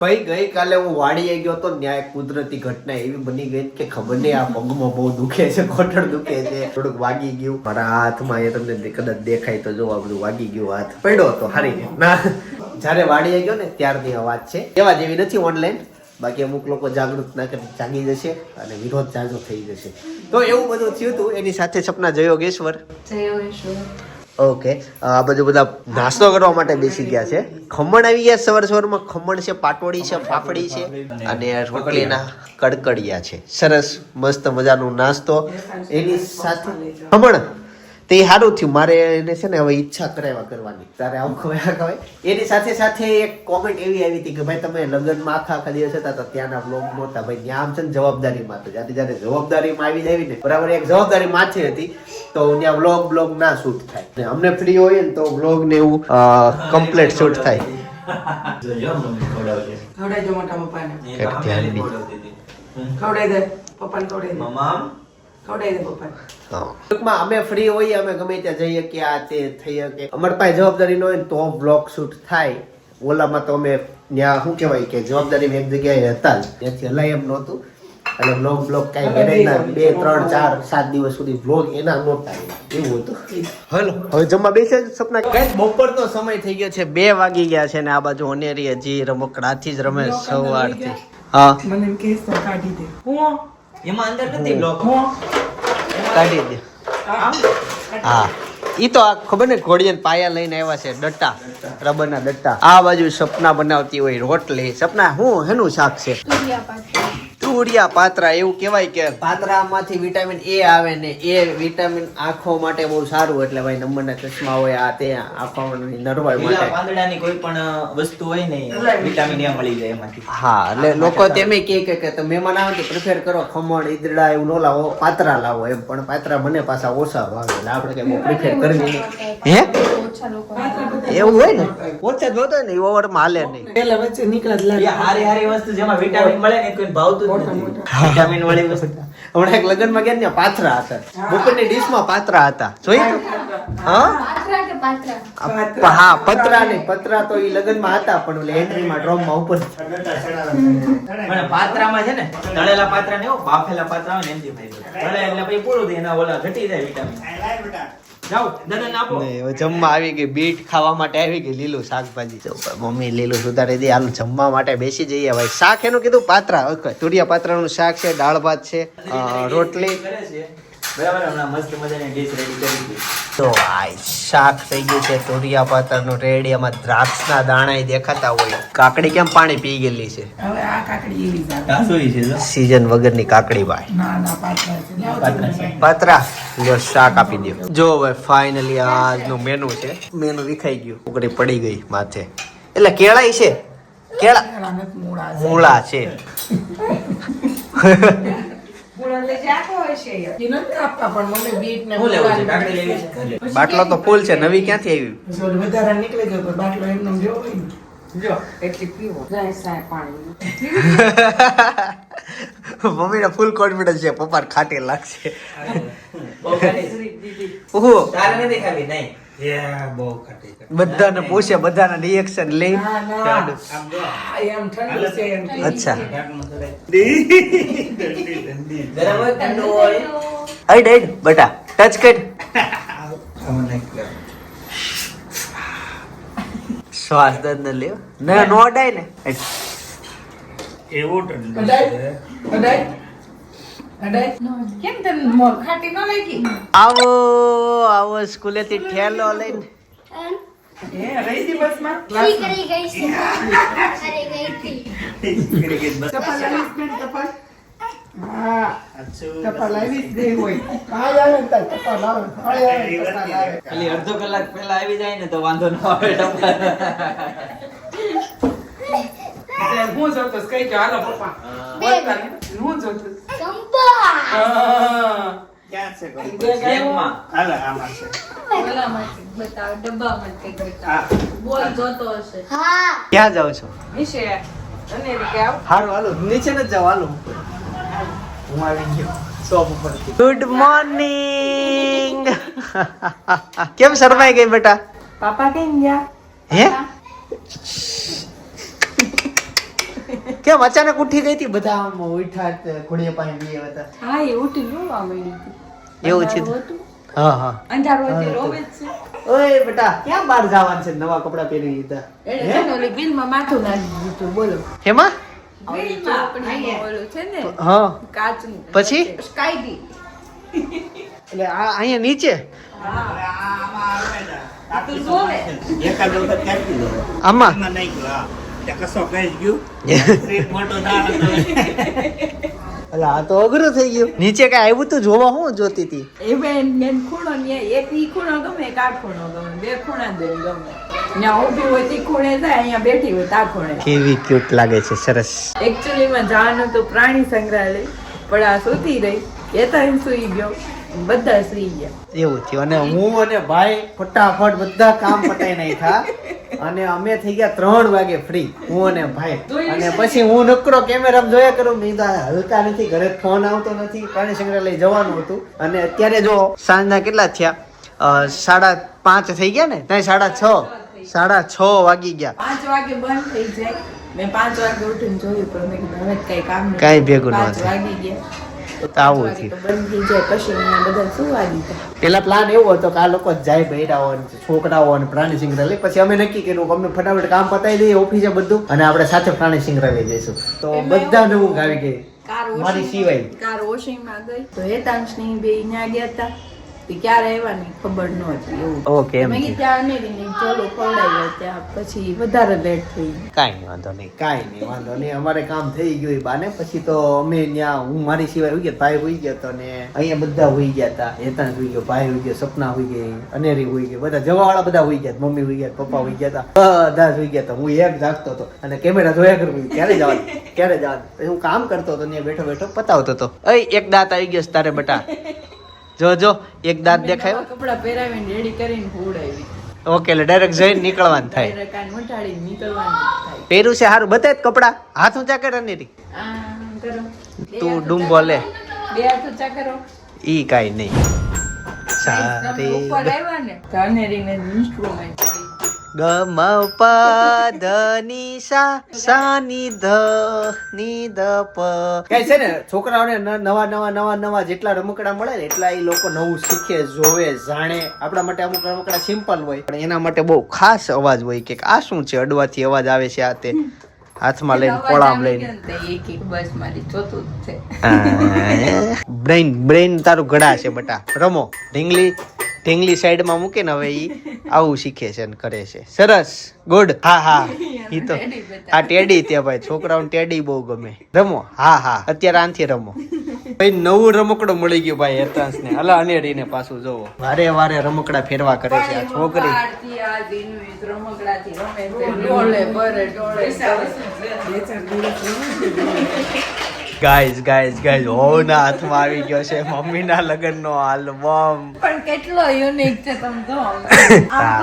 ભાઈ ગઈકાલે હું વાડીએ ગયો તો ત્યાં એક કુદરતી ઘટના એવી બની ગઈ કે ખબર નહીં આ પગમાં બહુ દુખે છે, કોટડ દુખે છે, થોડુંક વાગી ગયું મારા હાથમાં. એ તમને કદાચ દેખાય તો જો આ બધું વાગી ગયું, હાથ પડ્યો તો હારી ના. જયારે વાડીએ ગયો ને ત્યારની આ વાત છે, એવા જેવી નથી ઓનલાઈન. બાકી અમુક લોકો જાગૃત ના કરી જાગી જશે અને વિરોધ જાજો થઈ જશે. તો એવું બધું થયું હતું. એની સાથે સપના જયોગેશ્વર ઓકે આ બધું બધા નાસ્તો કરવા માટે બેસી ગયા છે. ખમણ આવી ગયા સવારમાં. ખમણ છે, પાટોળી છે, ફાફડી છે અને રોટલીના કડકડિયા છે. સરસ મસ્ત મજાનો નાસ્તો. એની સાથે ખમણ તે સારું થયું. મારે એને છે ને હવે ઈચ્છા કરાવ્યા કરવાની, તારે આવું ખવાય. એની સાથે સાથે એક કોમેન્ટ એવી આવી હતી કે ભાઈ તમે લગ્નમાં આખા દિવસ હતા તો ત્યાંના બ્લોગ નહોતા. ભાઈ ત્યાં આમ છે ને જવાબદારીમાં હતું. જયારે જવાબદારીમાં આવી જાય ને બરાબર, એક જવાબદારી માથે હતી તો ત્યાં બ્લોગ ના શૂટ થાય. અમને ફ્રી હોય ને તો બ્લોગ ને એવું કમ્પ્લીટ શૂટ થાય. અમે ફ્રી હોઈએ, અમે ગમે ત્યાં જઈએ કે આ તે થઈ શકે. અમારી પાસે જવાબદારી ન હોય ને તો બ્લોગ શૂટ થાય. ઓલામાં તો અમે ત્યાં શું કહેવાય કે જવાબદારી એક જગ્યાએ હતા જ, ત્યાંથી હલાય એમ નહોતું. અને બ્લોગ કાંઈ મેરેજના 2, 3, 4, 7 દિવસ સુધી બ્લોગ એના નહોતા, એવું હતું. હલો હવે જમવા બેસે સપના. કઈ બપોરનો સમય થઈ ગયો છે, 2 વાગી ગયા છે ને આ બાજુ અનેરી હજી રમકડાથી જ રમે સવારથી. હા મને કેસ તો કાઢી દે. હું એમાં અંદર નથી બ્લોક કાઢી દે. હા ઈ તો આ ખબર ને ઘોડિયાના પાયા લઈને આવ્યા છે, ડટ્ટા, રબરના ડટ્ટા. આ બાજુ સપના બનાવતી હોય રોટલી. સપના હું હેનું શાક છે? તુરિયા પાત્રા. એવું કહેવાય કે પાત્રામાંથી વિટામિન એ આવે ને એ વિટામિન આંખો માટે બહુ સારું. એટલે ભાઈ નંબરના ચશ્મા હોય આ તે આંખોની નરવાઈ માટે પાંદડાની કોઈ પણ વસ્તુ હોય ને વિટામિન એ મળી જાય એમાંથી. હા એટલે લોકો તેમે કે તો મહેમાન આવે તો પ્રિફર કરો ખમણ ઈદડા એવું ન લાવો, પાત્રા લાવો એમ. પણ પાત્રા મને પાછા ઓછા ભાવે એટલે આપણે કઈ બહુ પ્રિફર કરવી નહીં. હે એવું હોય ને ઓછા જોતો ને ઓવરમાં હાલે નહીં. પેલા વચ્ચે નીકળે હારી હારી વસ્તુ જેમાં વિટામિન મળે ને કોઈ ભાવતું જ નથી. વિટામિન વાળી વસ્તુ. હમણાં એક લગ્નમાં ગયા ને પાત્રા હતા, બપોરની ડીશમાં પાત્રા હતા. જોયું? હા પતરા નહીં, પતરા તો ઈ લગ્નમાં હતા પણ ઓલે એન્ટ્રીમાં ડ્રોમમાં ઉપર. પણ પાત્રામાં છે ને તળેલા પાત્રા ને એવું બાફેલા પાત્રા હોય ને એમથી ફાયદો. તળે એટલે પછી પૂરું થઈ એના ઓલા ઘટી જાય વિટામિન. જાવ દનન આપો. હવે જમવા આવી ગઈ, બીટ ખાવા માટે આવી ગઈ, લીલું શાકભાજી. મમ્મી લીલું સુધારી દે, હાલ જમવા માટે બેસી જઈએ. ભાઈ શાક એનું કીધું પાત્રા, તુરિયા પાત્રાનું શાક છે, દાળ ભાત છે, રોટલી. બરાબર હમણાં મસ્ત મજાની ડીશ રેડી કરી દીધી. તો આ શાક થઈ ગયું છે તુરિયા પાત્રાનું રેડી. એમાં દ્રાક્ષના દાણા દેખાતા હોય. કાકડી કેમ પાણી પી ગયેલી છે? હવે આ કાકડી એવી કાસુરી છે સીઝન વગરની કાકડી ભાઈ. ના પાત્રા છે. પાત્રા લ્યો શાક આપી દો. જો હવે ફાઇનલી આજનું મેનુ છે. મેનુ વિખાઈ ગયું, ઉકળી પડી ગઈ માથે. એટલે કેળાઈ છે, કેળા મૂળા છે. બાટલો તો ફૂલ છે, નવી ક્યાંથી આવી? વધારે નીકળી ગયો બાટલો એમનો જો હોય ને જો એટલી પીવો જાય પાણી. મમ્મી ને ફૂલ કોન્ફિડન્સ છે પપ્પા ખાટી લાગશે. બધાને પૂછે, બધાના રિએક્શન લઈ. અચ્છા બટા ટચ કર. શ્વાસ દર્દ ન લ્યો ને નો અડાય ને એવું આવો આવો સ્કૂલેથી ઠેલો લઈને. ખાલી અડધો કલાક પહેલા આવી જાય ને તો વાંધો ન આવે. હું જોતો કઈ કે હાલો પપ્પા હું જોતો ક્યાં છે બેગમાં? હાલો આમાં છે. ક્યાં જાવ છો? હારું હાલો નીચે ન જાવ, હાલો હું આવી ગયો શોપ ઉપરથી. Good morning. કેમ શરમાઈ ગઈ બેટા? પાપા કેમ ગયા? હે કેમ અચાનક ઉઠી ગઈ હતી બધા આમ ઉઠા ઘોડીએ પાસે બે હતા હા એ ઉઠી રોવા મળી હતી એવું છે હા હા અંધારું હતી રોવે જ છે ઓય બેટા ક્યાં બહાર જવાનું છે નવા કપડા પહેરી લીધા એને છે ને ઓલી બિલમાં માથું નાખી દીધું બોલો હેમાં ઓલી ચોકડીમાં ઓલું છે ને હા કાચનું પછી? સ્કાય એટલે આ અહીંયા નીચે તું જોવે એકાદ વખત કાપી દો આમાં એમાં નહીં ગયો હા ત્યાં કશો કઈ ગયું ટ્રીપ મોટો થાય એટલે આ તો અઘરું થઈ ગયું નીચે કઈ આવ્યું તું જોવા હું જોતી હતી એ બેન ખૂણો ને એક ઈ ખૂણો ગમે એક આ ખૂણો ગમે બે ખૂણા દે ગમે ત્યાં ઊભી હોય તે ખૂણે જાય અહીંયા બેઠી હોય તા ખૂણે કેવી ક્યુટ લાગે છે સરસ એકચ્યુઅલી માં જવાનું હતું પ્રાણી સંગ્રહાલય પણ આ સૂતી રહી એ તો એમ સૂઈ ગયો બધા સૂઈ ગયા એવું થયું અને હું અને ભાઈ ફટાફટ બધા કામ પતાઈ નાખ્યા અને અમે થઈ ગયા 3 વાગે ફ્રી હું અને ભાઈ અને પછી હું નકરો કેમેરા જોયા કરું મેં કીધું હલકા નથી ઘરે ફોન આવતો નથી પ્રાણી સંગ્રહાલય જવાનું હતું અને અત્યારે જો સાંજના કેટલા થયા 5:30 થઈ ગયા ને ત્યાં 6:30 6:30 વાગી ગયા 5 વાગે બંધ થઈ જાય મેં 5 વાગે ઉઠીને જોયું પણ મેં કીધું હવે કઈ કામ નહીં કાંઈ ભેગું ન 5 થાય. વાગી ગયા તો આવું વાગે થયું તો બંધ થઈ જાય પછી અહીંયા બધા સુવા દીધા પેલા પ્લાન એવો હતો કે આ લોકો જાય બૈરાઓ અને છોકરાઓ અને પ્રાણી સંગ્રહાલય પછી અમે નક્કી કર્યું કે અમને ફટાફટ કામ પતાવી દઈએ ઓફિસે બધું અને આપણે સાથે પ્રાણી સંગ્રહાલય જઈશું તો બધાને ઊંઘ આવી ગઈ કાર મારી સિવાય કાર વોશિંગમાં ગઈ તો હેતાંશની બે ત્યાં ગયા હતા તે ક્યારે આવ્યા નહીં ખબર નહોતી એવું ઓકે એમ મેં કીધું ત્યાં અનેરીને ચલો ખવડાવ્યા ત્યાં પછી વધારે લેટ થઈ ગયું. કાંઈ વાંધો નહીં વાંધો નહીં અમારે કામ થઈ ગયું એ બાને પછી તો અમે ત્યાં હું મારી સિવાય હોઈ ગયા ભાઈ હોઈ ગયો હતો ને અહીંયા બધા હોઈ ગયા હતા હેતાંશ હોઈ ગયો ભાઈ હોઈ ગયો સપના હોઈ ગઈ અનેરી હોઈ ગઈ બધા જવાવાળા બધા હોઈ ગયા મમ્મી હોઈ ગયા પપ્પા હોઈ ગયા હતા બધા જ હોઈ ગયા હતા હું એક જાગતો હતો અને કેમેરા જોયા કરું ક્યારે જવાનું પછી હું કામ કરતો હતો ત્યાં બેઠો બેઠો પતાવતો હતો એક દાંત આવી ગયો છે તારે બટા જો એક દાંત દેખાયો નવા કપડાં પહેરાવીને રેડી કરીને હુવડાવી ઓકે એટલે ડાયરેક્ટ જઈને નીકળવાનું થાય ડાયરેક્ટ કાન મટાડીને નીકળવાનું થાય પહેર્યું છે સારું બતાય કપડા હાથ ઊંચા કર અનેરી આમ કરો તું ડૂંબો લે બે હાથ ઊંચા કરો ઈ કાઈ નહીં તમે સારી ઉપર આવ્યા ને તો અનેરીને ઇન્સ્ટ્રુમેન્ટ ગમ પ ધ ની સા ની ધ પ કઈ છે ને છોકરાઓને નવા જેટલા રમકડા મળે ને એટલા એ લોકો નવું શીખે જોવે જાણે આપણા માટે અમુક રમકડા સિમ્પલ હોય પણ એના માટે બહુ ખાસ અવાજ હોય કે આ શું છે અડવાથી અવાજ આવે છે આ તે હાથમાં લઈને પોળામ લઈને એક બસ મારી ચોથું જ છે બ્રેઇન તારું ગળા છે બટા રમો ઢીંગલી સાઈડમાં મૂકે ને હવે ઈ આવું શીખે છે ને કરે છે સરસ ગુડ હા ઈ તો આ ટેડી તે ભાઈ છોકરાઓને ટેડી બહુ ગમે રમો હા અત્યારે આનથી રમો ભાઈ નવું રમકડું મળી ગયું ભાઈ હેતાંશ ને અલા અનેરીને પાછું જોવો વારે રમકડા ફેરવા કરે છે આ છોકરી રમકડાથી રમે છે ડોલે ભરે ડોલે ગાઈઝ હોવના હાથમાં આવી ગયો છે મમ્મીના લગ્નનો આલ્બમ પણ કેટલો યુનિક છે તમે જો આમ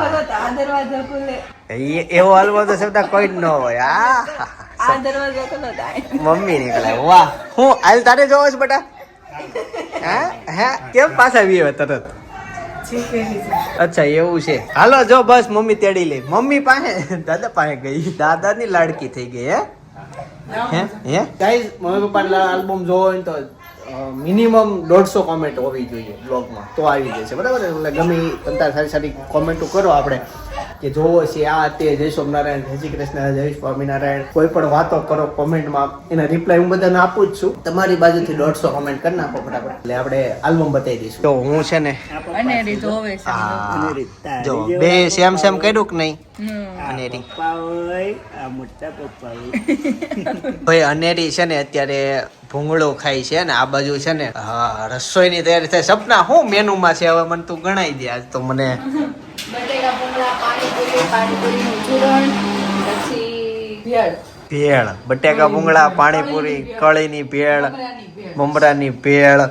કરો તો આ દરવાજો ખુલે એવો આલ્બમ તો શબ્દ કોઈ જ ન હોય આ દરવાજો ખુલે તો મમ્મી નીકળે વાહ હું હાલ તારે જોવો છે બેટા હે કેમ પાછા આવી હવે તરત અચ્છા એવું છે હાલો જો બસ મમ્મી તેડી લે મમ્મી પાસે દાદા પાસે ગઈ દાદાની લાડકી થઈ ગઈ હે ગાઈઝ મમ્મી પપ્પાના આલ્બમ જોવો હોય તો મિનિમમ 150 કોમેન્ટ હોવી જોઈએ બ્લોગમાં તો આવી જશે બરાબર એટલે ગમે તમારે સારી કોમેન્ટો કરો આપણે કે જોવો છે આ તે જય સોમનારાયણ જય શ્રી કૃષ્ણ જય સ્વામિનારાયણ કોઈ પણ વાતો કરો કોમેન્ટમાં એના રિપ્લાય હું બધાને આપું જ છું તમારી બાજુથી 150 કોમેન્ટ કરી નાખો ફટાફટ એટલે આપણે આલ્બમ બતાવી દઈશું તો હું છે ને અનેરી જોવે છે જો બે સેમ કર્યું કે નહીં અનેરી ભાઈ અનેરી છે ને અત્યારે ભૂંગળો ખાય છે ને આ બાજુ છે ને રસોઈની તૈયારી થાય સપના હું મેનુમાં છે હવે મને તું ગણાઈ દે આજ તો મને બટેકા ભૂંગળા પાણીપુરીનું ચૂરણ પછી ભેળ બટેકા ભૂંગળા પાણીપુરી કળીની ભેળ મમરાની ભેળ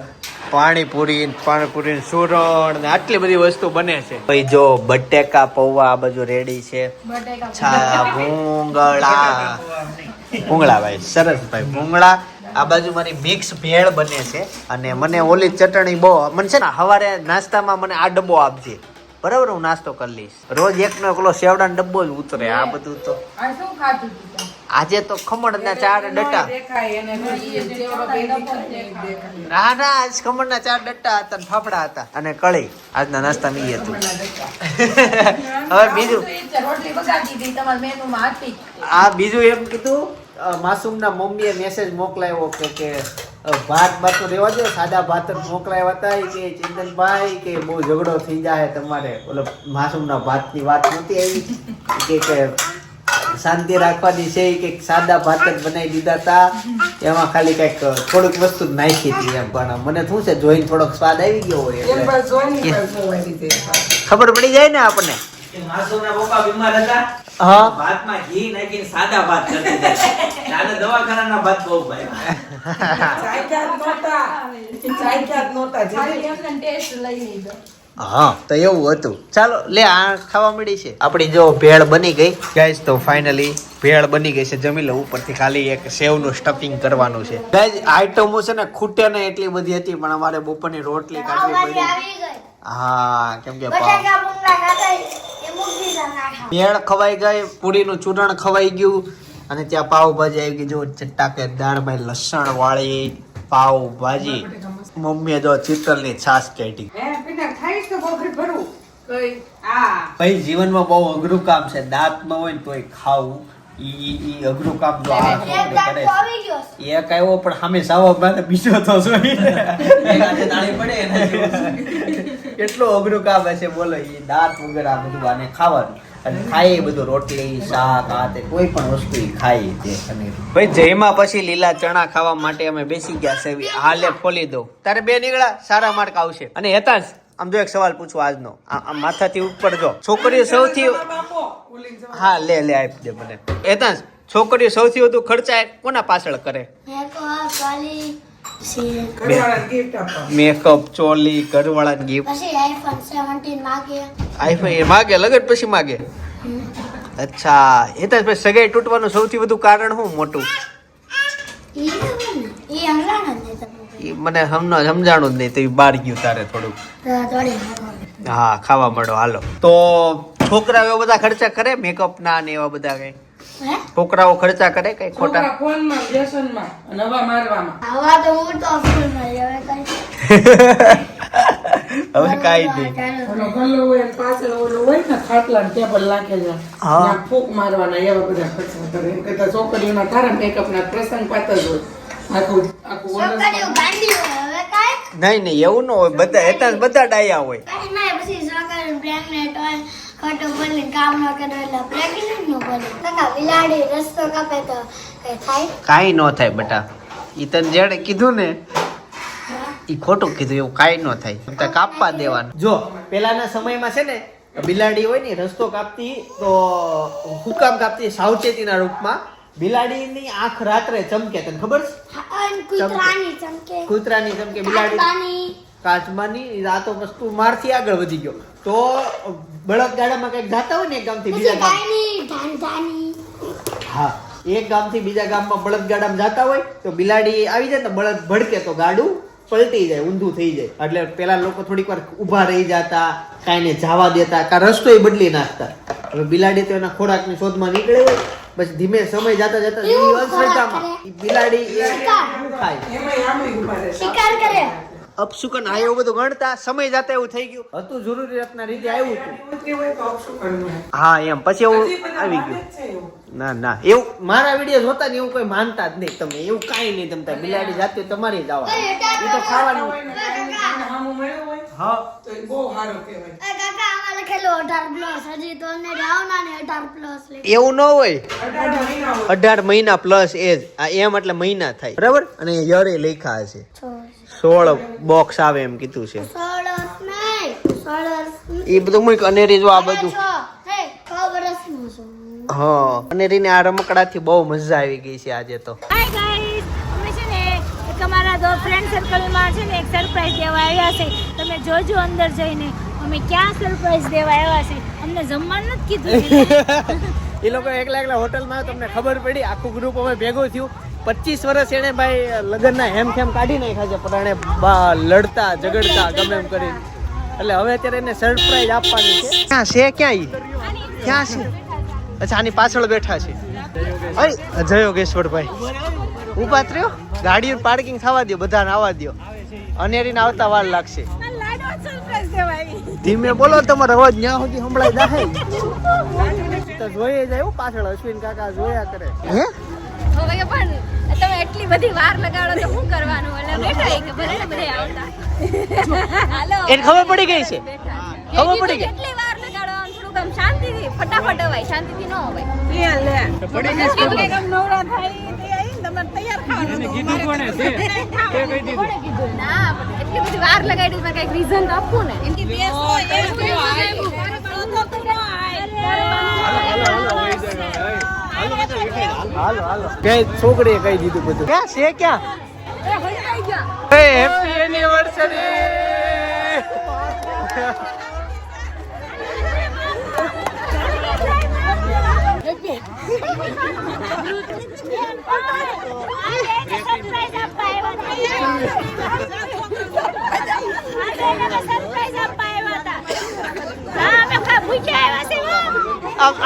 પાણીપુરી સુરણ ને આટલી બધી વસ્તુ બને છે ભાઈ જો બટેકા પૌવા આ બાજુ રેડી છે ભૂંગળા ભાઈ સરસ ભાઈ ભૂંગળા આ બાજુ મારી મિક્સ ભેળ બને છે અને મને ઓલી ચટણી બહુ મને છે ને સવારે નાસ્તામાં મને આ ડબ્બો આપજે બરાબર હું નાસ્તો કરી લઈશ રોજ એકનો એકલો સેવડાનો ડબ્બો જ ઉતરે આ બધું તો આ શું ખાધું તું આજે તો ખમણના 4 ડટ્ટા. દેખાય એને તો ઈ જેવડો બેબી છે ને ઈ દેખાય. ના ના આજ ખમણના 4 ડટ્ટા હતા ને ફાફડા હતા અને કળી. આજના નાસ્તા નહીં હતું. હવે બીજું રોટલી બગાડી દીધી તમારા મેનુમાં હતી. આ બીજું એમ કીધું માસૂમના મમ્મીએ મેસેજ મોકલાવ્યો કે ભાત બાત તો રહેવા દો, સાદા ભાત જ મોકલાવ્યા હતા કે ચિંતનભાઈ કે બહુ ઝઘડો થઈ જાય તમારે. ઓલો માસૂમના ભાતની વાત નહોતી આવી કે શાંતિ રાખવાની છે કે સાદા ભાત જ બનાવી દીધા હતા. એમાં ખાલી કંઈક થોડુંક વસ્તુ જ નાખી હતી એમ. પણ મને શું છે જોઈને થોડોક સ્વાદ આવી ગયો હોય એમ એટલે બસ જોઈને બસ જોવાય રીતે. ખબર પડી જાય ને આપણને. માસુમના પપ્પા બીમાર હતા. હા ભાતમાં ઘી નાખીને સાદા ભાત કરી દીધા. આને દવાખાનાના ભાત બહુ ભાઈ. ચાખ્યા જ નહોતા ખાલી એમને ટેસ્ટ લઈ લીધો. હા તો એવું હતું. ચાલો લે આ ખાવા મળી છે આપણી. જો ભેળ બની ગઈ ગાઈસ, તો ફાઇનલી ભેળ બની ગઈ છે. જમી લો. ઉપરથી ખાલી એક સેવનું સ્ટફિંગ કરવાનું છે ગાઈસ. આઈટમો છે ને ખૂટે ને એટલી બધી હતી, પણ અમારે બપોરની રોટલી કાઢવી પડી. હા કેમ કે ભેળ ખવાઈ ગઈ, પૂરીનું ચૂરણ ખવાઈ ગયું અને ત્યાં પાવભાજી આવી ગઈ. જો ચટાકેદાર ભાઈ લસણ વાળી પાવભાજી. મમ્મીએ જો ચિત્તલની છાશ કાઢી. હે પિતા ખાઈશ તો બોખરી ભરું કઈ આ ભાઈ જીવનમાં બહુ અઘરું કામ છે. દાંત ન હોય ને તોય ખાવું. ઈ અઘરું કામ જો આ છોકરી કરે છે. એક આવ્યો પણ સામે સાવા બીજો તો કેટલું અઘરું કામ હશે બોલો. ઈ દાંત વગર આ બધું આને ખાવાનું અને ખાય બધું રોટલી શાક આ તે કોઈ પણ વસ્તુ ઈ ખાય તે. અને ભાઈ જયમાં પછી લીલા ચણા ખાવા માટે અમે બેસી ગયા છે. હાલે ખોલી દો તારે બે નીકળ્યા સારા માર્ક આવશે. અને હેતાંશ આમ જો એક સવાલ પૂછું આજનો. આમ માથાથી ઉપર જો છોકરીઓ સૌથી હા લે આપી દે મને. હેતાંશ છોકરીઓ સૌથી વધુ ખર્ચા કોના પાછળ કરે? મેકઅપ, ચોલી, ઘરવાળા ગિફ્ટ. આઈફોન એ માગે લગન પછી માગે. અચ્છા હેતાંશ ભાઈ સગાઈ તૂટવાનું સૌથી વધુ કારણ શું મોટું? ઈ મને સમજાણું જ નહીં. તો બાર ગયું તારે થોડુંક. હા ખાવા મળો હાલો. તો છોકરાઓ બધા ખર્ચા કરે મેકઅપ ના ને એવા બધા કઈ? છોકરાઓ ખર્ચા કરે કઈ ખોટા? છોકરા ફોનમાં વ્યસનમાં અને હવા મારવામાં. હવે કાઈ નહીં. ઓલો ગલ્લો હોય ને પાછળ ઓલો હોય ને ખાટલા ને ટેબલ લાગે છે ત્યાં ફૂંક મારવાના એવા બધા ખર્ચા કરે. એમ કરતા છોકરીઓના તારા મેકઅપ ના પ્રસંગ પાત જ હોય. આખું વર્ષ નહીં એવું ન હોય. બધા હેતાંશ બધા ડાયા હોય. કાઈ ન થાય બેટા. ઈ તને જેણે કીધું ને ઈ ખોટું કીધું. એવું કાઈ ન થાય. કાપવા દેવાનું. જો પેલાના સમયમાં છે ને બિલાડી હોય ને રસ્તો કાપતી તો હું કામ કાપતી સાવચેતીના રૂપમાં. બિલાડીની આંખ રાત્રે ચમકે. તને ખબર છે? કૂતરાની ચમકે બિલાડી કાચબાની. આ તો વસ્તુ મારથી આગળ વધી ગયો. તો બળદગાડામાં કઈક જાતા હોય ને એક ગામથી બીજા ગામ. હા એક ગામથી બીજા ગામમાં બળદગાડામાં જાતા હોય તો બિલાડી આવી જાય તો બળદ ભડકે તો ગાડું પલટી જાય, ઊંધું થઈ જાય. એટલે પેલા લોકો થોડીક વાર ઊભા રહી જતા, કાંઈને જવા દેતા, કા રસ્તોય બદલી નાખતા. હવે બિલાડી તો એના ખોરાકની શોધમાં નીકળે હોય. બસ ધીમે સમય જતા બિલાડી અપશુકન આ એવું બધું ગણતા સમય જતા એવું થઈ ગયું હતું. જરૂરિયાતના રીતે આવ્યું હતું. હા એમ પછી એવું આવી ગયું. ના એવું મારા વિડીયો જોતા ને એવું કોઈ માનતા જ નહીં. તમે એવું કાંઈ નહીં. તમે બિલાડી જાતે તમારી જ આવવા એ તો ખાવાનું. હા તો એ બહુ સારું કહેવાય. એવું ન હોય. 18 મહિના પ્લસ એજ. આ એમ એટલે મહિના થાય બરાબર. અને યરે લખ્યા હશે 16 બોક્સ આવે એમ કીધું છે. એ બધું મૂક અનેરી જો આ બધું. હા અનેરીને આ રમકડાથી બહુ મજા આવી ગઈ છે આજે તો. હાય ગાઈસ, અમે છે ને એક અમારા દો ફ્રેન્ડ સર્કલમાં છે ને એક સરપ્રાઈઝ દેવા આવ્યા છે. તમે જોજો અંદર જઈને અમે ક્યાં સરપ્રાઈઝ દેવા આવ્યા છે. અમને જમવાનું નથી કીધું. એ લોકો એકલા હોટલમાં તમને ખબર પડી. આખું ગ્રુપ અમે ભેગું થયું. 25 વર્ષ એને ભાઈ લગ્નના હેમ કાઢી નાખ્યા છે, પણ એને લડતા ઝઘડતા ગમે એમ કરીને. એટલે હવે અત્યારે એને સરપ્રાઈઝ આપવાની છે. ક્યાં છે? અચ્છા આની પાછળ બેઠા છે. જય યોગેશ્વરભાઈ ઉભા થયો ગાડીનું પાર્કિંગ થવા દો બધાને આવવા દો અનેરીને આવતા વાર લાગશે ધીમે બોલો તમારો અવાજ ન્યા સુધી સંભળાય જાહે તો જોઈએ જાય પાછળ અશ્વિન કાકા જોયા કરે હે હવે પણ તમે એટલી બધી વાર લગાડો તો શું કરવાનું એટલે બેઠા કે ભલે ને બધા આવતા હાલો એને ખબર પડી ગઈ છે ખબર પડી ગઈ કેટલી વાર લગાડો થોડુંક આમ શાંતિથી ફટાફટ અવાય શાંતિથી ન અવાય લે પડી ગઈ નવરા થાય તે આઈને તમારે તૈયાર ખાવાનું કીધું કોણે છે તે કહી દીધું ના પણ એટલી બધી વાર લગાડી તો કઈક રીઝન તો આપવું ને એનથી બેસો હાલો હાલો કે છોકરીએ કહી દીધું બધું ક્યાં છે ક્યાં હેપી એનિવર્સરી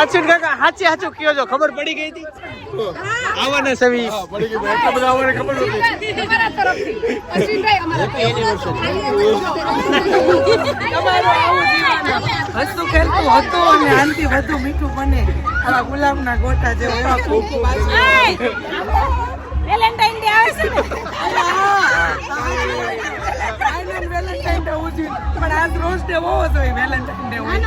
અચ્છુન કાકા હાચે હાચું કયો છો ખબર પડી ગઈ હતી આવવાના સવી પડી ગઈ એટલા બધા આવવાને ખબર નહોતી તમારા તરફથી અશ્વિનભાઈ અમારા હસતું ખેલતું હતું અને આનથી વધુ મીઠું બને આવા ગુલાબના ગોટા જેવો વેલેન્ટાઇન ડે આવે છે ને વેલેન્ટાઇન ડે ઉજવી પણ આજ રોજ ડે હોવો જોઈએ વેલેન્ટાઇન ડે હોય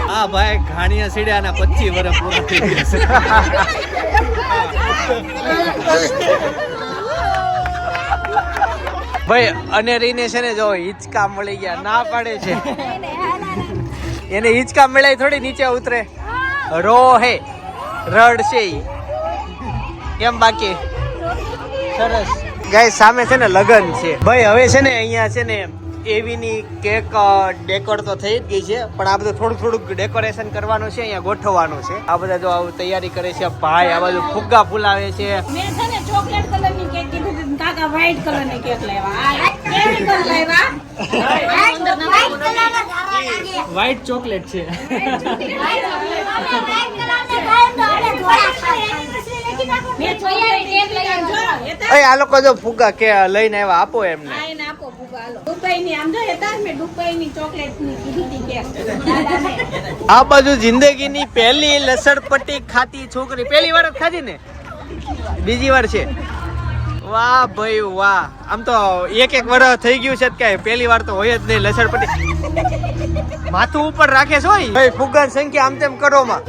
હા ભાઈ ઘાણીયા સીડ્યાના 25 વર્ષ પૂરા થઈ ગયા ભાઈ અને રીને છે ને જો હિંચકા મળી ગયા ના પાડે છે એને હિંચકા મળાય થોડી નીચે ઉતરે રો હે રડશે ઈ. કેમ બાકી સરસ ગાય સામે છે ને લગન છે ભાઈ હવે છે ને અહીંયા છે ને એવીની કેક ડેકોર તો થઈ જ ગઈ છે પણ આ બધું થોડુંક ડેકોરેશન કરવાનું છે અહીંયા ગોઠવવાનું છે આ બધા જો આવું તૈયારી કરે છે ભાઈ આ બાજુ ફુગ્ગા ફૂલાવે છે મેં છે ને ચોકલેટ કલરની કેક કીધું હતું, કાકા વ્હાઈટ કલરની કેક લાવ્યા આ કેવી કલર લાવ્યા વ્હાઈટ ચોકલેટ છે મેં ચોકલેટ કેક લાવ્યા અય આ લોકો જો ફુગ્ગા કે લઈને આવ્યા આપો એમને આઈને આપો ભૂગા હાલો દુબઈની આમ જો હતા મેં દુબઈની ચોકલેટની કીધી હતી કેક દાદાને આ બાજુ જિંદગીની પહેલી લસણપટ્ટી ખાતી છોકરી પહેલી વાર જ ખાધી ને બીજી વાર છે વાહ ભાઈ વાહ આમ તો એક વર્ષ થઈ ગયું છે કે પહેલી વાર તો હોય જ નહીં લસણપટ્ટી માથું ઉપર રાખે છો ભાઈ ફુગ્ગાની સંખ્યા આમ તેમ કરો માં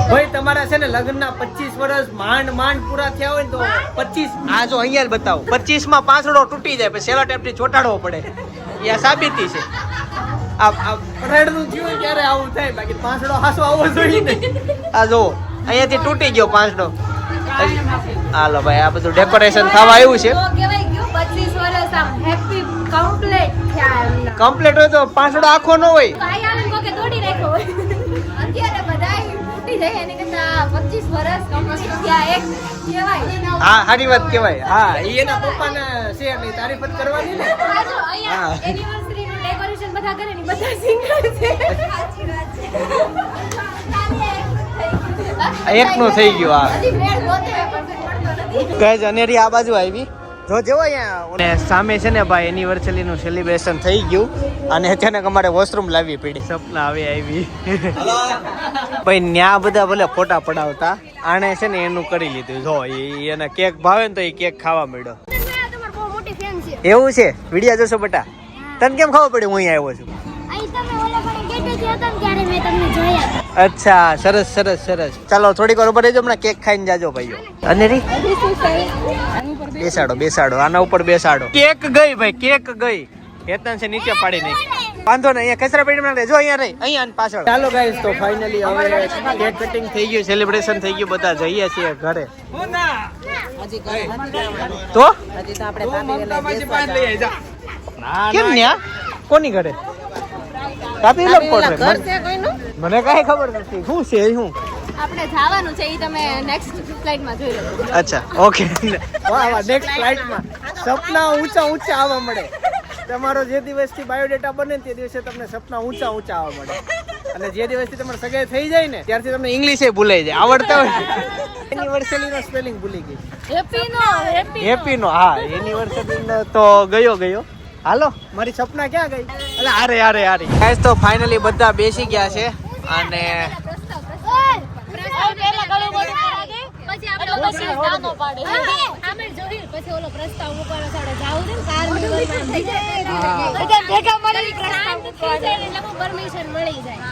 ભાઈ તમારા છે ને લગ્નના 25 વર્ષ માંડ પૂરા થયા હોય ને તો 25 આ જો અહીંયા જ બતાવો 25 માં પાંસડો તૂટી જાય પછી સેલો ટેપથી ચોટાડવો પડે એ સાબિતી છે આ રડનું થયું ત્યારે આવું થાય બાકી પાંસડો હાસો આવવો જોઈએ ને આ જો અહીંયાથી તૂટી ગયો પાંસડો હાલો ભાઈ આ બધું ડેકોરેશન થવા આવ્યું છે તો કહેવાય ગયું 25 વર્ષ આમ હેપી કમ્પ્લીટ થયા એમના. કમ્પ્લીટ હોય તો પાંસડો આખો ન હોય ભાઈ આનંદ કોકે દોડી રાખ્યો હોય અત્યારે બધાય તૂટી જાય એને કરતા 25 વર્ષ કમ્પ્લીટ થયા એક કહેવાય હા સારી વાત કહેવાય હા ઈ એના પપ્પાના છે એટલે તારીફ જ કરવાની ને આ જો અહીંયા એનિવર્સરી નું ડેકોરેશન બધા કરે ને બધા સિંગલ છે સાચી વાત છે એકનું થઈ ગયું આ હજી મેળ ગોતે પણ મળતો નથી ગાઈઝ અનેરી આ બાજુ આવી જો જેવો અહીંયા અને સામે છે ને ભાઈ એનિવર્સરી નું સેલિબ્રેશન થઈ ગયું અને અચાનક અમારે વોશરૂમ લાવવી પડી સપના આવી ભાઈ ન્યા બધા ભલે ફોટા પડાવતા આને છે ને એનું કરી લીધું જો એને કેક ભાવે ને તો એ કેક ખાવા મળ્યો તમારો બહુ મોટી ફેન છે એવું છે વિડિયા જોશો બેટા તને કેમ ખબર પડી હું અહીંયા આવ્યો છું અહીં તમે ઓલા પણ ગેટે હતા ને ત્યારે મેં તમને જોયા અચ્છા સરસ સરસ સરસ ચાલો થોડીક વાર ઉભા રહેજો હમણાં કેક ખાઈને જાજો ભાઈઓ અનેરી બેસાડો આના ઉપર બેસાડો કેક ગઈ ભાઈ કેક ગઈ હેતન છે નીચે પાડી નાખી વાંધો ને અહીંયા કચરા પેટીમાં નાખે જો અહીંયા રહી અહીંયા પાછળ ચાલો ગાઈસ તો ફાઇનલી હવે કેક કટિંગ થઈ ગયું સેલિબ્રેશન થઈ ગયું બધા જઈએ છીએ ઘરે તો કેમ ન્યા કોની ઘરે કાપી લો મને કાંઈ ખબર નથી શું છે શું આપણે જવાનું છે એ તમે નેક્સ્ટ ફ્લાઇટમાં જોઈ લો અચ્છા ઓકે નેક્સ્ટ ફ્લાઇટમાં સપના ઊંચા આવવા મળે તમારો જે દિવસથી બાયોડેટા બને તે દિવસે તમને સપના ઊંચા આવવા મળે અને જે દિવસથી તમારે સગાઈ થઈ જાય ને ત્યારથી તમને ઇંગ્લિશ ભૂલાઈ જાય આવડતા હોય એનિવર્સરી નો સ્પેલિંગ ભૂલી ગઈ હેપી નો હા એનિવર્સરી નો તો ગયો હાલો મારી સપના ક્યાં ગઈ એટલે અરે ગાઈસ તો ફાઇનલી બધા બેસી ગયા છે અને પરમિશન મળી જાય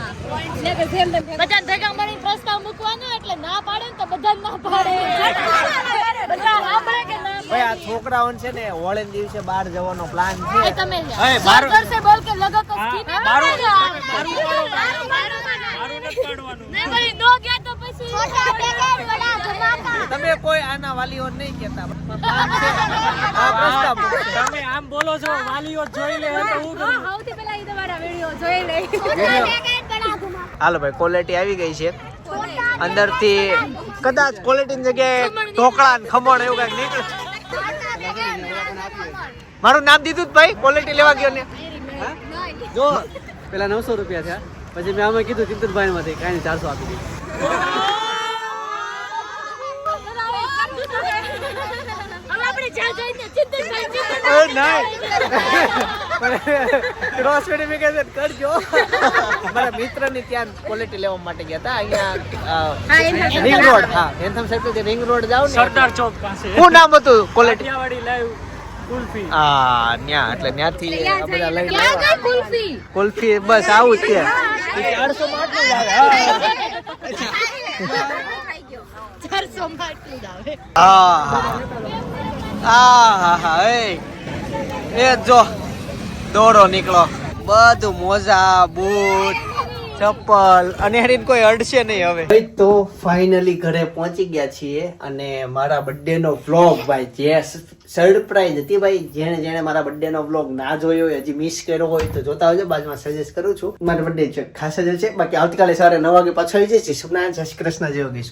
બધા ભેગા મળી પ્રસ્તાવ મૂકવાનો એટલે ના પાડે ને તો બધા ના પાડે બધા સાંભળે કે ના ભાઈ આ છોકરાઓને છે ને હોળે દિવસે બહાર જવાનો પ્લાન છે તમે બાર से बोल के लगा तो नहीं भाई नो गया तो પછી छोटा पैकेट बड़ा धमाका તમે કોઈ આના વાલીઓ નહીં કહેતા આ પ્રસ્તાવ મૂકશે. તમે આમ બોલો છો વાલીઓ જોઈ લે તો હું કરું? સૌથી પહેલા ઈ તમારા વિડિયો જોઈ લે छोटा पैकेट बड़ा धमाका હાલો ભાઈ ક્વોલિટી આવી ગઈ છે અંદરથી કદાચ ક્વોલિટીની જગ્યાએ ઢોકળા ને ખમણ એવું કઈક નીકળે મારું નામ દીધું જ ભાઈ ક્વોલિટી લેવા ગયો ને જો પેલા 900 રૂપિયા થયા પછી મેં આમાં કીધું ચિંતનભાઈ માંથી કાંઈ 400 આપી દીધું હવે આપણે જા જઈને ચિંતનભાઈ ક્રોસ વેરિફિકેશન કરજો મારા મિત્રની ત્યાં ક્વોલિટી લેવા માટે ગયા હતા અહીંયા રિંગ રોડ હા એન્થમ સાહેબ રિંગ રોડ જાવ ને સરદાર ચોક પાસે શું નામ હતું ક્વોલિટી કાઠિયાવાડી લાઈવ કુલ્ફી હા ન્યા એટલે ન્યાથી આ બધા લઈને ક્યાં આવ્યા. ગઈ કુલ્ફી કુલ્ફી બસ આવું જ છે 400 માં આટલું જ આવે 400 માં આટલું જ આવે હા એ જો દોડો નીકળો બધું મોજા બૂટ ચપ્પલ અને હેડીને કોઈ અડશે નહીં હવે તો ફાઇનલી ઘરે પહોંચી ગયા છીએ અને મારા બર્થડે નો વ્લોગ ભાઈ જે સરપ્રાઈઝ હતી ભાઈ જેણે મારા બર્થડે નો વ્લોગ ના જોયો હોય હજી મિસ કર્યો હોય તો જોતા આવજો બાજુમાં સજેસ્ટ કરું છું મારો બર્થડે ખાસ જ છે બાકી આવતીકાલે સવારે 9 વાગે પાછો આવી જઈશ સપના જય શ્રી કૃષ્ણ જેવો ગઈશું